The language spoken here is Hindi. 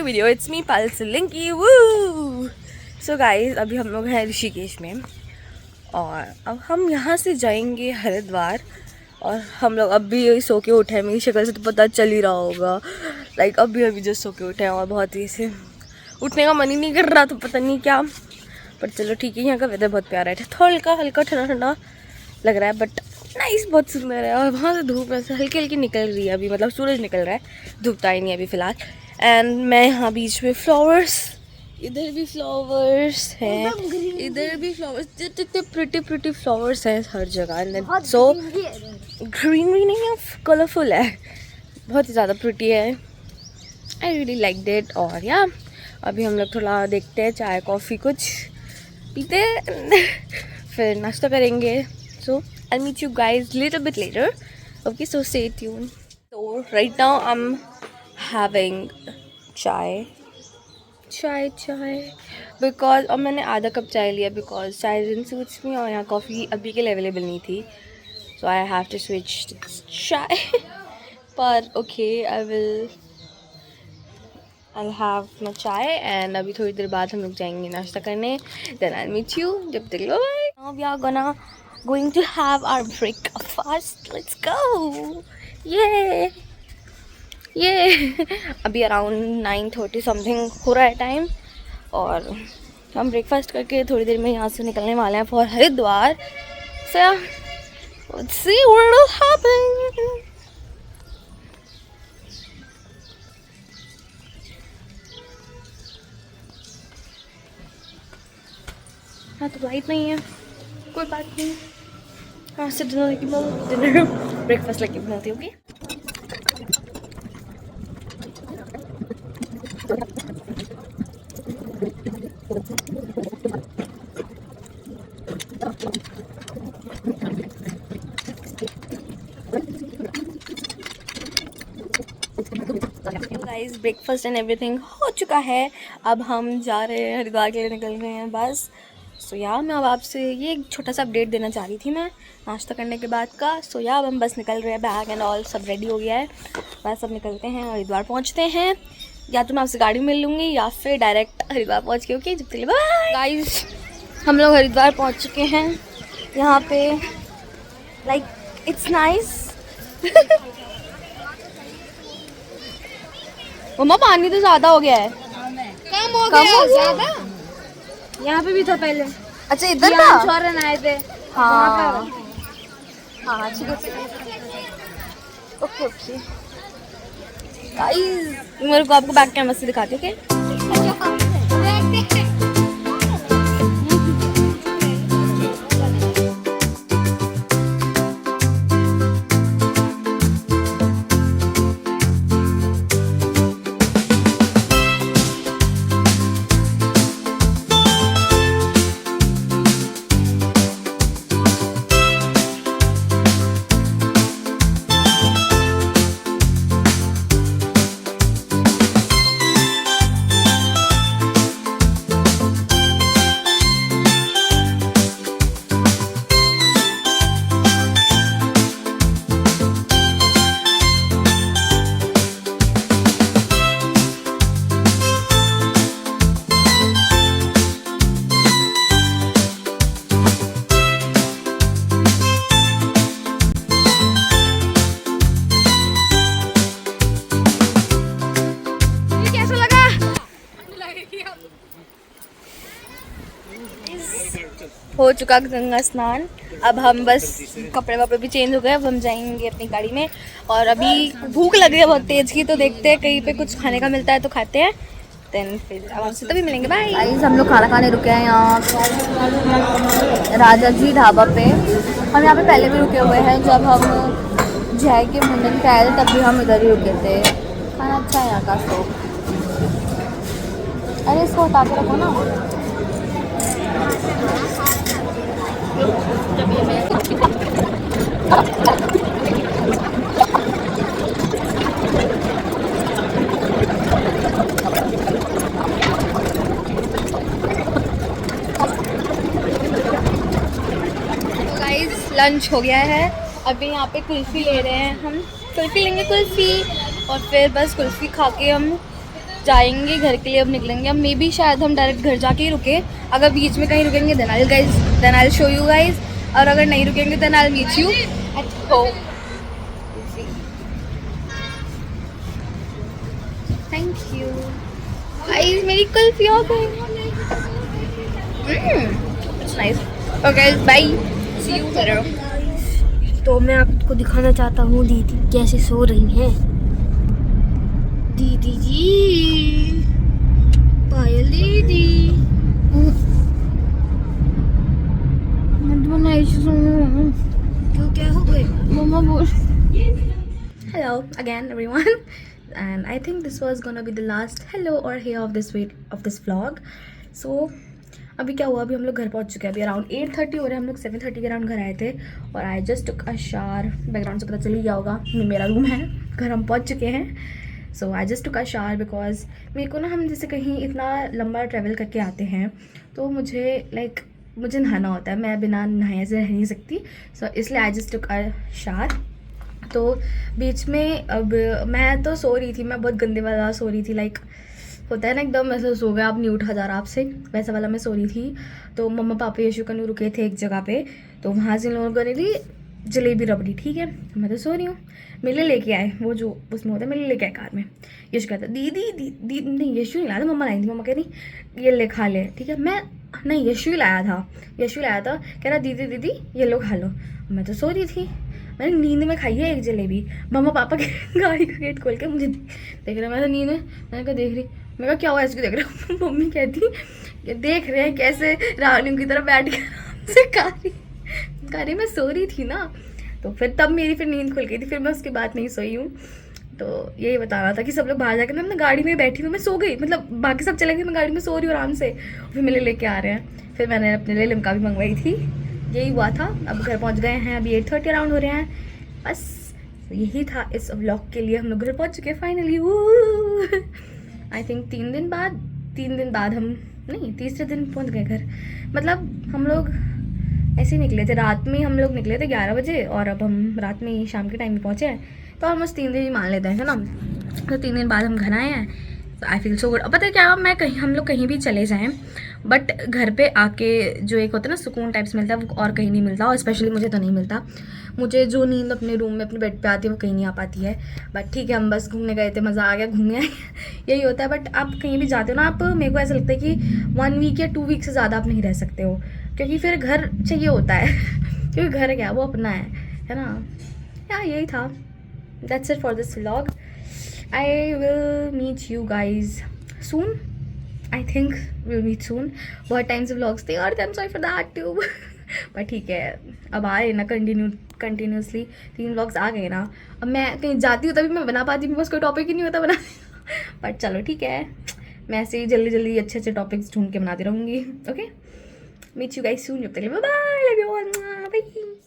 New video. इट्स मी पल्स लिंकी वू। सो गाइस, अभी हम लोग हैं ऋषिकेश में और अब हम यहाँ से जाएंगे हरिद्वार। और हम लोग अभी सो के उठे हैं, मेरी शक्ल से तो पता चल ही रहा होगा। लाइक अभी जस्ट सो के उठे हैं और बहुत ही से उठने का मन ही नहीं कर रहा, तो पता नहीं क्या। पर चलो ठीक है, यहाँ का वेदर बहुत प्यारा है, थोड़ा हल्का ठंडा ठंडा लग रहा है, बट नाइस, बहुत सुंदर है। और वहाँ से धूप ऐसे हल्की हल्की निकल रही है अभी, मतलब सूरज निकल रहा है, धूप तो आई नहीं अभी फ़िलहाल। एंड मैं यहाँ बीच में फ्लावर्स, इधर भी फ्लावर्स हैं, इधर भी फ्लावर्स, इतने प्रिटी फ्लावर्स हैं हर जगह। सो ग्रीनरी नहीं है, कलरफुल है, बहुत ही ज़्यादा प्रिटी है। I really like that. और या अभी हम लोग थोड़ा देखते हैं, चाय कॉफ़ी कुछ पीते फिर नाश्ता करेंगे। सो I'll meet you guys little bit later. Okay, so stay tuned. So right now I'm having chai because और मैंने आधा कप चाय लिया because चाय didn't suit me और यहाँ कॉफ़ी अभी के लिए अवेलेबल नहीं थी, so I have to switch to chai. But okay, I'll have my chai and अभी थोड़ी देर बाद हम लोग जाएंगे नाश्ता करने. Then I'll meet you. जब तक लो bye. Now we are going to have our breakfast. Let's go. Yeah. अभी अराउंड 9:30 समथिंग हो रहा है टाइम और हम ब्रेकफास्ट करके थोड़ी देर में यहाँ से निकलने वाले हैं for Haridwar. So let's see what will happen. हाँ तो लाइट नहीं है, कोई बात नहीं, हाँ से डिनर ब्रेकफास्ट लेके बनाती होगी. गाइस, ब्रेकफास्ट एंड एवरीथिंग हो चुका है. अब हम जा रहे हैं हरिद्वार के लिए, निकल रहे हैं बस. सो यार मैं अब आपसे ये एक छोटा सा अपडेट देना चाह रही थी मैं नाश्ता करने के बाद का. सो यार अब हम बस निकल रहे हैं, बैग एंड ऑल सब रेडी हो गया है, बस अब निकलते हैं, हरिद्वार पहुंचते हैं. या तो मैं आपसे गाड़ी मिल लूँगी या फिर डायरेक्ट हरिद्वार पहुंच के. ओके, जब तक बाय गाइस. हम लोग हरिद्वार पहुंच चुके हैं. यहाँ पे लाइक इट्स नाइस. मम्मा पानी तो ज़्यादा हो गया है. कम हो गया. यहाँ पे भी था पहले. अच्छा, इधर था. छोरन आए थे. हाँ ठीक है. ओके गाइस, मेरे को आपको बैक कैमरा से दिखाती हूँ. ओके हो चुका गंगा स्नान. अब हम बस कपड़े वपड़े भी चेंज हो गए, अब हम जाएंगे अपनी गाड़ी में. और अभी भूख लग रही है बहुत तेज़ की, तो देखते हैं कहीं पे कुछ खाने का मिलता है तो खाते हैं. देन फिर अब आपसे तभी मिलेंगे. बाय. हम लोग खाना खाने रुके हैं यहाँ राजा जी ढाबा पे. हम यहाँ पे पहले भी रुके हुए हैं, जब हम जय के मुंडन पे आए थे तब भी हम इधर ही रुके थे. खाना अच्छा है यहाँ का. सो अरे इसको उठा के रखो ना. लंच हो गया है. अभी यहाँ पे कुल्फ़ी ले रहे हैं हम. कुल्फ़ी लेंगे, कुल्फ़ी, और फिर बस कुल्फ़ी खा के हम जाएंगे घर के लिए, अब निकलेंगे। अब मे बी शायद हम डायरेक्ट घर जाके ही रुके। अगर बीच में कहीं रुकेंगे then I show you guys, और अगर नहीं रुकेंगे then I meet you at home. Thank you guys, मेरी कुल्फी हो गई। It's nice. Okay bye, see you later. तो मैं आपको दिखाना चाहता हूँ दीदी कैसे सो रही हैं। दीदी जी, पायल दीदी, क्यों, क्या हो गए? मम्मा बोल। Hello again everyone, and I think this was gonna be the last hello or hey of this vlog. So अभी क्या हुआ, अभी हम लोग घर पहुंच चुके हैं। अभी अराउंड 8:30 हो रहे हैं, हम लोग 7:30 के अराउंड घर आए थे। और आई just took a shower. Background से पता चल ही गया होगा, ये मेरा रूम है, घर हम पहुंच चुके हैं। So I just took a shower because मेरे को ना, हम जैसे कहीं इतना लंबा ट्रैवल करके आते हैं तो मुझे नहाना होता है। मैं बिना नहाए से रह नहीं सकती। सो इसलिए आई जस्ट टुक अ शावर। तो बीच में अब मैं तो सो रही थी, मैं बहुत गंदे वाला सो रही थी, लाइक होता है ना एकदम ऐसा सो गया, आप नहीं उठा जा रहा आपसे, वैसा वाला मैं सो रही थी। तो मम्मा पापा यशु कन्नू रुके थे एक जगह पे, तो वहाँ से इन लोगों को ली जलेबी रबड़ी। ठीक है, मैं तो सो रही हूँ, मेरे लिए लेके आए, वो जो उसमें होता है मेरे लिए लेके आए कार में। यशु कहता दीदी दी नहीं, यशु नहीं लाया था, मम्मा लाई थी। मम्मा कह रही ये ले खा ले। ठीक है, मैं नहीं, यशु ही लाया था, कह रहा दीदी दीदी ये लो खा लो। मैं तो सो रही थी, मैंने नींद में खाई है एक जलेबी। मम्मा पापा के गाड़ी का गेट खोल के मुझे देख रहे, मैं तो नींद में, मैंने कहा देख रही, मैं कहा क्या हुआ इसको देख रहे हो? मम्मी कहती कि देख रहे हैं कैसे रानी की तरह बैठ के आराम से खा रही मैं सो रही थी ना। तो फिर तब मेरी नींद खुल गई थी, फिर मैं उसके बाद नहीं सोई हूँ। तो यही बताना था कि सब लोग बाहर जाकर मैं अपने गाड़ी में बैठी हूँ, मैं सो गई, मतलब बाकी सब चले गए, मैं गाड़ी में सो रही हूँ आराम से। फिर मेरे लेके आ रहे हैं, फिर मैंने अपने लिए लिम्का भी मंगवाई थी। यही हुआ था। अब घर पहुंच गए हैं, अभी 8:30 अराउंड हो रहे हैं। बस यही था इस व्लॉग के लिए। हम लोग घर पहुंच चुके हैं फाइनली। आई थिंक 3 दिन बाद हम नहीं, तीसरे दिन पहुंच गए घर। मतलब हम लोग ऐसे ही निकले थे, रात में हम लोग निकले थे 11 बजे, और अब हम रात में शाम के टाइम में पहुंचे हैं। तो ऑलमोस्ट 3 दिन ही मान लेते हैं, है ना। तो 3 दिन बाद हम घर आए हैं। तो आई फील सो गुड। अब पता है क्या, हम लोग कहीं भी चले जाएं, बट घर पे आके जो एक होता है ना सुकून टाइप्स मिलता है, वो और कहीं नहीं मिलता। और स्पेशली मुझे तो नहीं मिलता। मुझे जो नींद अपने रूम में अपने बेड पे आती है वो कहीं नहीं आ पाती है। बट ठीक है, हम बस घूमने गए थे, मज़ा आ गया, घूमने आए यही होता है। बट आप कहीं भी जाते हो ना, आप, मेरे को ऐसा लगता है कि 1 वीक या 2 वीक से ज़्यादा आप नहीं रह सकते हो, क्योंकि फिर घर चाहिए होता है क्योंकि घर क्या, वो अपना है ना। यार यही था। That's it for this vlog. I will meet you guys soon. I think we'll meet soon. बहुत टाइम से vlogs थे और I'm sorry for that too. पर ठीक है, अब आ रहे ना कंटिन्यूसली 3 vlogs आ गए ना। अब मैं कहीं जाती हूँ तभी मैं बना पाती हूँ, बस कोई टॉपिक ही नहीं होता बनाने। बट चलो ठीक है, मैं ऐसे ही जल्दी अच्छे टॉपिक्स ढूंढ के बनाती रहूँगी। Okay, meet you guys soon. जब तक bye bye, love you all, bye.